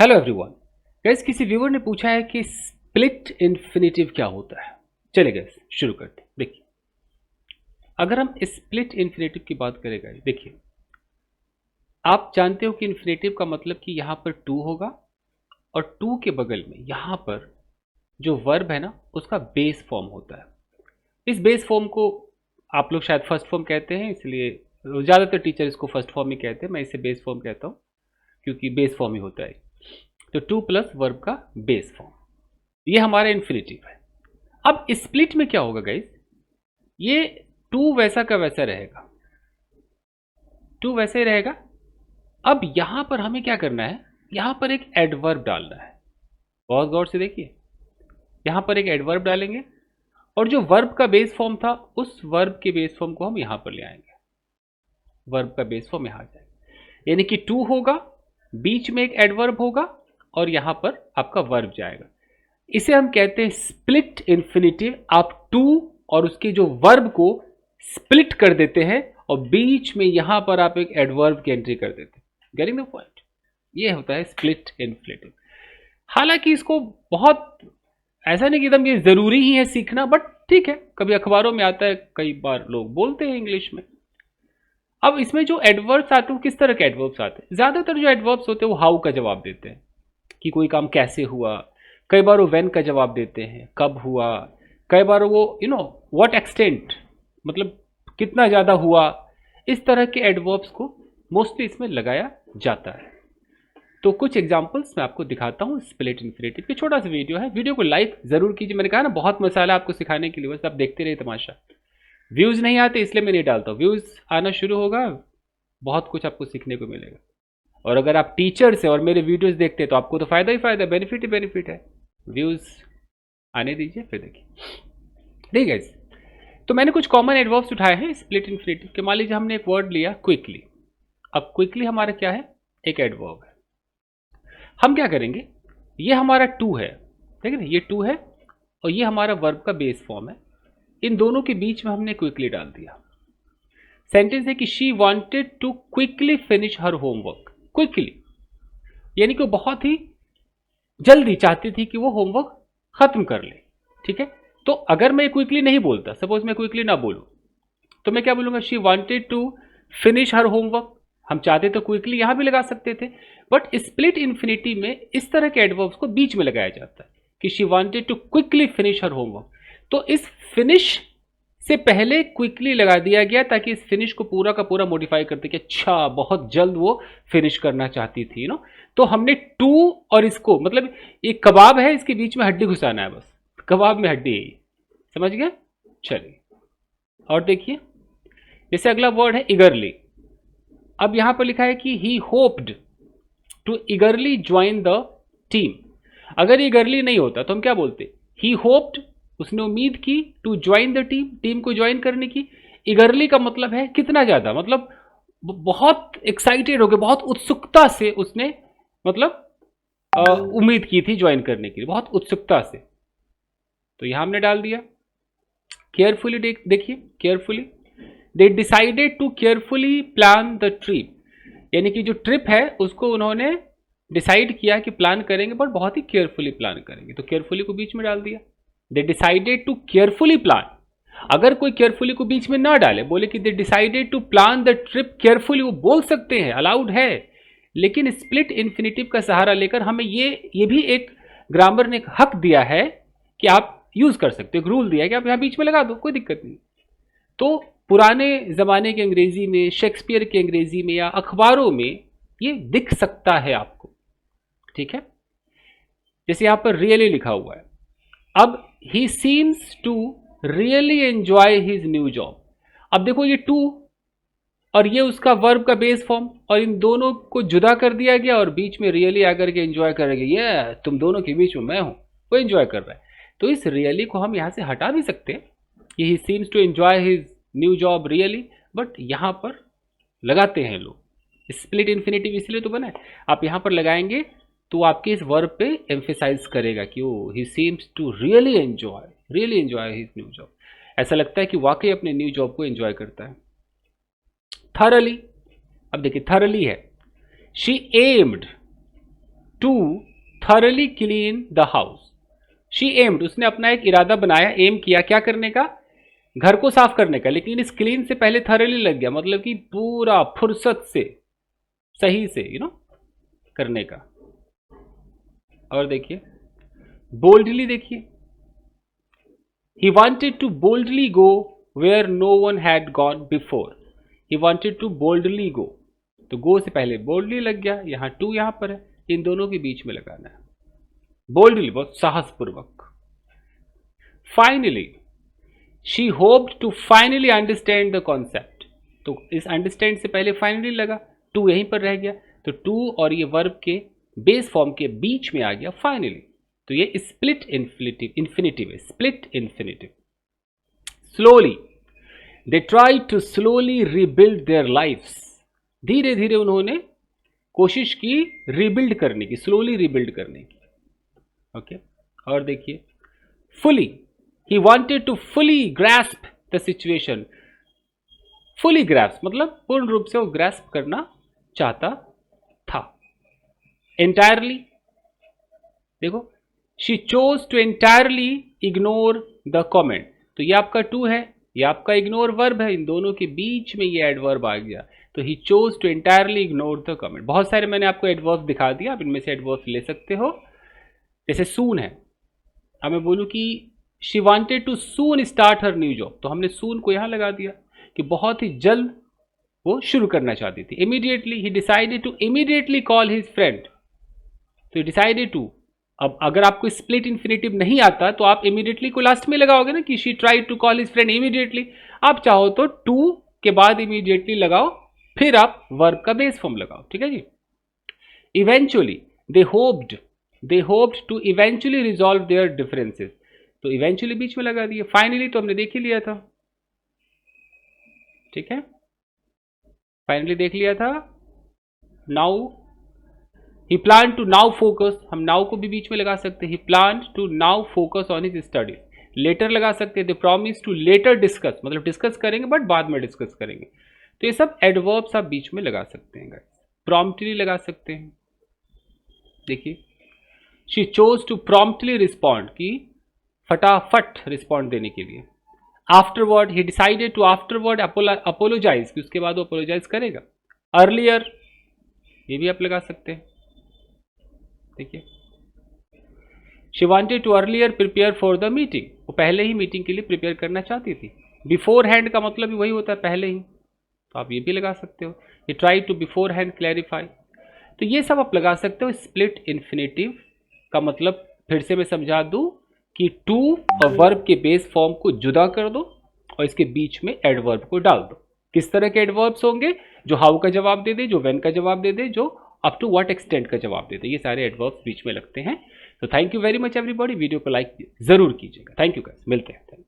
Hello everyone. Gas किसी viewer ने पूछा है कि स्प्लिट इन्फिनेटिव क्या होता है। चलिए गैस शुरू करते हैं। देखिए, अगर हम स्प्लिट इन्फिनेटिव की बात करें गाइस, देखिए आप जानते हो कि इन्फिनेटिव का मतलब कि यहाँ पर टू होगा और टू के बगल में यहाँ पर जो वर्ब है ना उसका बेस फॉर्म होता है। इस बेस फॉर्म को आप लोग शायद फर्स्ट फॉर्म कहते हैं, इसलिए ज़्यादातर टीचर इसको फर्स्ट फॉर्म ही कहते हैं। मैं इसे बेस फॉर्म कहता हूँ क्योंकि बेस फॉर्म ही होता है। तो टू प्लस वर्ब का बेस फॉर्म, ये हमारा इन्फिनेटिव है। अब स्प्लिट में क्या होगा गाइस, ये टू वैसा का वैसा रहेगा, टू वैसे ही रहेगा। अब यहां पर हमें क्या करना है, यहां पर एक एडवर्ब डालना है। बहुत गौर से देखिए, यहां पर एक एडवर्ब डालेंगे और जो वर्ब का बेस फॉर्म था उस वर्ब के बेस फॉर्म को हम यहां पर ले आएंगे। वर्ब का बेस फॉर्म यहां आ जाएगा, यानी कि टू होगा, बीच में एक एडवर्ब होगा और यहां पर आपका वर्ब जाएगा। इसे हम कहते हैं स्प्लिट इन्फिनेटिव। आप टू और उसके जो वर्ब को स्प्लिट कर देते हैं और बीच में यहां पर आप एक एडवर्ब की एंट्री कर देते हैं। Getting the point? ये होता है स्प्लिट इन्फिनेटिव। हालांकि इसको बहुत ऐसा नहीं कि एकदम ये जरूरी ही है सीखना, बट ठीक है, कभी अखबारों में आता है, कई बार लोग बोलते हैं इंग्लिश में। अब इसमें जो एडवर्ब्स आते हैं वो किस तरह के एडवर्ब्स आते हैं? ज्यादातर जो एडवर्ब्स होते हैं वो हाउ का जवाब देते हैं कि कोई काम कैसे हुआ। कई बार वो व्हेन का जवाब देते हैं, कब हुआ। कई बार वो व्हाट एक्सटेंट, मतलब कितना ज़्यादा हुआ। इस तरह के एडवर्ब्स को मोस्टली इसमें लगाया जाता है। तो कुछ एग्जांपल्स मैं आपको दिखाता हूँ स्प्लिट इन्फिनेटिव की। छोटा सा वीडियो है, वीडियो को लाइक जरूर कीजिए। मैंने कहा ना बहुत मसाला आपको सिखाने के लिए, बस आप देखते रहिए तमाशा। व्यूज़ नहीं आते इसलिए मैं नहीं डालता हूँ, व्यूज़ आना शुरू होगा, बहुत कुछ आपको सीखने को मिलेगा। और अगर आप टीचर से और मेरे वीडियोस देखते हैं तो आपको तो फायदा ही फायदा, बेनिफिट ही बेनिफिट है। व्यूज आने दीजिए, फिर देखिए। ठीक है, तो मैंने कुछ कॉमन एडवर्ब्स उठाए हैं स्प्लिट इन्फिनेटिव के। मान लीजिए हमने एक वर्ड लिया क्विकली। अब क्विकली हमारा क्या है, एक एडवर्ब है। हम क्या करेंगे, ये हमारा टू है, ठीक है ना, ये टू है और ये हमारा वर्ब का बेस फॉर्म है। इन दोनों के बीच में हमने क्विकली डाल दिया। सेंटेंस है कि she wanted to quickly finish her homework. Quickly यानी कि वो बहुत ही जल्दी चाहती थी कि वो होमवर्क खत्म कर ले। ठीक है, तो अगर मैं क्विकली नहीं बोलता, सपोज मैं क्विकली ना बोलूं, तो मैं क्या बोलूंगा, she wanted to finish her homework. हम चाहते तो क्विकली यहां भी लगा सकते थे, बट स्प्लिट इन्फिनिटी में इस तरह के एडवर्ब्स को बीच में लगाया जाता है कि she wanted to quickly finish her homework. तो इस फिनिश से पहले क्विकली लगा दिया गया ताकि इस फिनिश को पूरा का पूरा मॉडिफाई करते कि अच्छा बहुत जल्द वो फिनिश करना चाहती थी तो हमने टू और इसको, मतलब एक कबाब है, इसके बीच में हड्डी घुसाना है, बस कबाब में हड्डी है, समझ गए? चलिए और देखिए, जैसे अगला वर्ड है इगरली। अब यहां पर लिखा है कि he hoped to eagerly join the team. अगर इगरली नहीं होता तो हम क्या बोलते, ही होप्ड, उसने उम्मीद की, to join the team, team को ज्वाइन करने की। इगरली का मतलब है कितना ज्यादा, मतलब बहुत एक्साइटेड हो गया, बहुत उत्सुकता से उसने, मतलब उम्मीद की थी ज्वाइन करने की, बहुत उत्सुकता से। तो यहां हमने डाल दिया। केयरफुली देखिए, carefully, they decided to carefully plan the trip, यानी कि जो ट्रिप है उसको उन्होंने डिसाइड किया कि प्लान करेंगे, बट बहुत ही केयरफुली प्लान करेंगे, तो केयरफुली को बीच में डाल दिया। They decided to carefully plan. अगर कोई केयरफुली को बीच में ना डाले, बोले कि they decided to plan the trip carefully, वो बोल सकते हैं, अलाउड है। लेकिन स्प्लिट इन्फिनेटिव का सहारा लेकर हमें ये भी एक ग्रामर ने एक हक दिया है कि आप यूज कर सकते हो, एक रूल दिया है कि आप यहां बीच में लगा दो, कोई दिक्कत नहीं। तो पुराने जमाने के अंग्रेजी में, शेक्सपियर के अंग्रेजी में या अखबारों में ये दिख सकता है आपको। ठीक है, जैसे यहां पर रियली लिखा हुआ है। अब he seems to really enjoy his new job. अब देखो ये टू और ये उसका वर्ब का बेस फॉर्म, और इन दोनों को जुदा कर दिया गया और बीच में रियली आकर के एंजॉय करेंगे। ये तुम दोनों के बीच में मैं हूं, वो एंजॉय कर रहा है। तो इस रियली को हम यहां से हटा भी सकते हैं कि he seems to enjoy his new job really, but यहां पर लगाते हैं लोग। स्प्लिट इन्फिनेटिव इसलिए तो बना है, आप यहां पर लगाएंगे तो आपके इस वर्ब पे एम्फेसाइज करेगा कि ओ he seems to really enjoy his new job. ऐसा लगता है कि वाकई अपने न्यू जॉब को एंजॉय करता है। थरली, अब देखिए थरली है, she aimed to thoroughly clean the house. She aimed, उसने अपना एक इरादा बनाया, एम किया क्या करने का, घर को साफ करने का, लेकिन इस क्लीन से पहले thoroughly लग गया, मतलब कि पूरा फुर्सत से, सही से, करने का। और देखिए बोल्डली, देखिए he wanted to boldly go where no one had gone before। he wanted to boldly go, तो go से पहले boldly लग गया, यहां टू यहां पर है, इन दोनों के बीच में लगाना है boldly, बहुत साहसपूर्वक। finally she hoped to finally understand the concept, तो इस understand से पहले finally लगा, टू यहीं पर रह गया, तो टू और ये वर्ब के बेस फॉर्म के बीच में आ गया finally, तो ये स्प्लिट इंफिनिटिव है, split infinitive. Slowly they try to slowly rebuild their lifes, धीरे धीरे उन्होंने कोशिश की रिबिल्ड करने की, स्लोली रिबिल्ड करने की। ओके, और देखिए fully, he wanted to fully grasp the situation. Fully grasp मतलब पूर्ण रूप से वो ग्रास्प करना चाहता था। एंटायरली, देखो she chose to entirely ignore the comment, तो ये आपका टू है, ये आपका इग्नोर वर्ब है, इन दोनों के बीच में ये एडवर्ब आ गया, तो he chose to entirely ignore the comment. बहुत सारे मैंने आपको एडवर्ब दिखा दिया, आप इनमें से एडवर्ब ले सकते हो। जैसे सून है, अब मैं बोलूँ कि she wanted too soon start her new job, तो हमने सून को यहाँ लगा दिया कि बहुत ही जल्द वो शुरू करना चाहती थी। Immediately, he decided to immediately call his friend, तो डिसाइडेड टू, अब अगर आपको स्प्लिट इंफिनिटिव नहीं आता तो आप इमीडिएटली को लास्ट में लगाओगे ना, कि she tried to call his friend immediately. आप चाहो तो टू के बाद इमीडिएटली लगाओ, फिर आप वर्ब का बेस फॉर्म लगाओ, ठीक है जी। Eventually they hoped to eventually resolve their differences, तो इवेंचुअली बीच में लगा दिए। फाइनली तो हमने देख ही लिया था, ठीक है, फाइनली देख लिया था। Now he plan to now focus, हम नाउ को भी बीच में लगा सकते हैं, he plan to now focus on his studies. Later लगा सकते हैं, they promise to later discuss, मतलब डिस्कस करेंगे बट बाद में डिस्कस करेंगे, तो ये सब एडवर्ब्स आप बीच में लगा सकते हैं गाइस। प्रॉम्प्टली लगा सकते हैं, देखिए she chose to promptly respond, की फटाफट रिस्पॉन्ड देने के लिए। Afterward, he decided to afterward apologise, कि उसके बाद वो अपोलोजाइज करेगा। अर्लियर, ये भी आप लगा सकते हैं, देखिए she wanted to earlier prepare for the meeting, वो पहले ही मीटिंग के लिए प्रिपेयर करना चाहती थी। बिफोर हैंड का मतलब भी वही होता है, पहले ही, तो आप ये भी लगा सकते हो। He try to beforehand clarify, तो ये सब आप लगा सकते हो। स्प्लिट इन्फिनेटिव का मतलब फिर से मैं समझा दूं कि टू और वर्ब के बेस फॉर्म को जुदा कर दो और इसके बीच में एडवर्ब को डाल दो। किस तरह के एडवर्ब्स होंगे? जो हाउ का जवाब दे दे, जो व्हेन का जवाब दे दे, जो अप टू व्हाट एक्सटेंट का जवाब दे दे, ये सारे एडवर्ब्स बीच में लगते हैं। तो thank you very much everybody, video को लाइक जरूर कीजिएगा। थैंक यू गाइस, मिलते हैं।